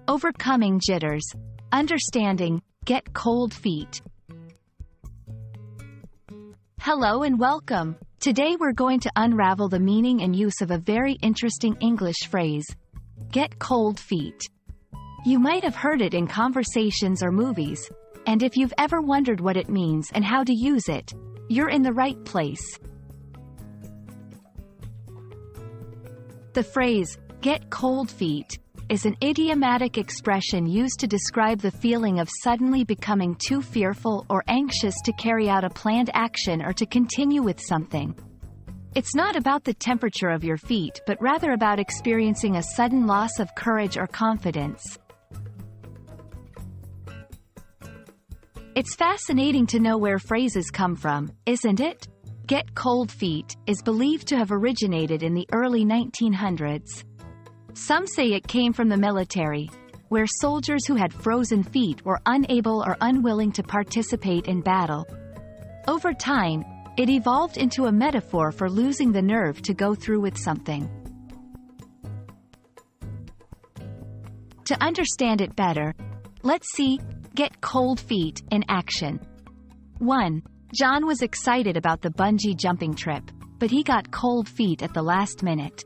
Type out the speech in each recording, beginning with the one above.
Overcoming jitters. Understanding, get cold feet. Hello and welcome. Today we're going to unravel the meaning and use of a very interesting English phrase, get cold feet. You might have heard it in conversations or movies, and if you've ever wondered what it means and how to use it, you're in the right place. The phrase, get cold feet, is an idiomatic expression used to describe the feeling of suddenly becoming too fearful or anxious to carry out a planned action or to continue with something. It's not about the temperature of your feet but rather about experiencing a sudden loss of courage or confidence. It's fascinating to know where phrases come from, isn't it? Get cold feet is believed to have originated in the early 1900s. Some say it came from the military, where soldiers who had frozen feet were unable or unwilling to participate in battle. Over time, it evolved into a metaphor for losing the nerve to go through with something. To understand it better, let's see get cold feet in action. 1. John was excited about the bungee jumping trip, but he got cold feet at the last minute.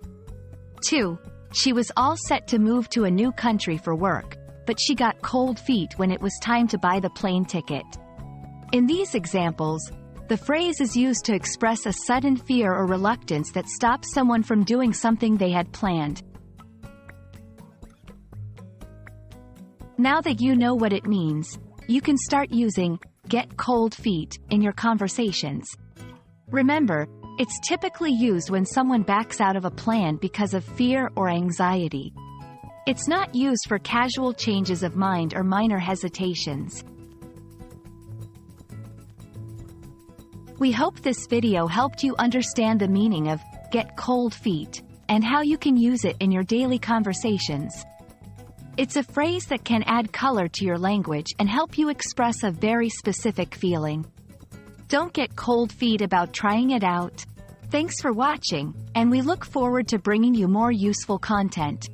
2. She was all set to move to a new country for work, but she got cold feet when it was time to buy the plane ticket. In these examples, the phrase is used to express a sudden fear or reluctance that stops someone from doing something they had planned. Now that you know what it means, you can start using get cold feet in your conversations. Remember, it's typically used when someone backs out of a plan because of fear or anxiety. It's not used for casual changes of mind or minor hesitations. We hope this video helped you understand the meaning of get cold feet and how you can use it in your daily conversations. It's a phrase that can add color to your language and help you express a very specific feeling. Don't get cold feet about trying it out. Thanks for watching, and we look forward to bringing you more useful content.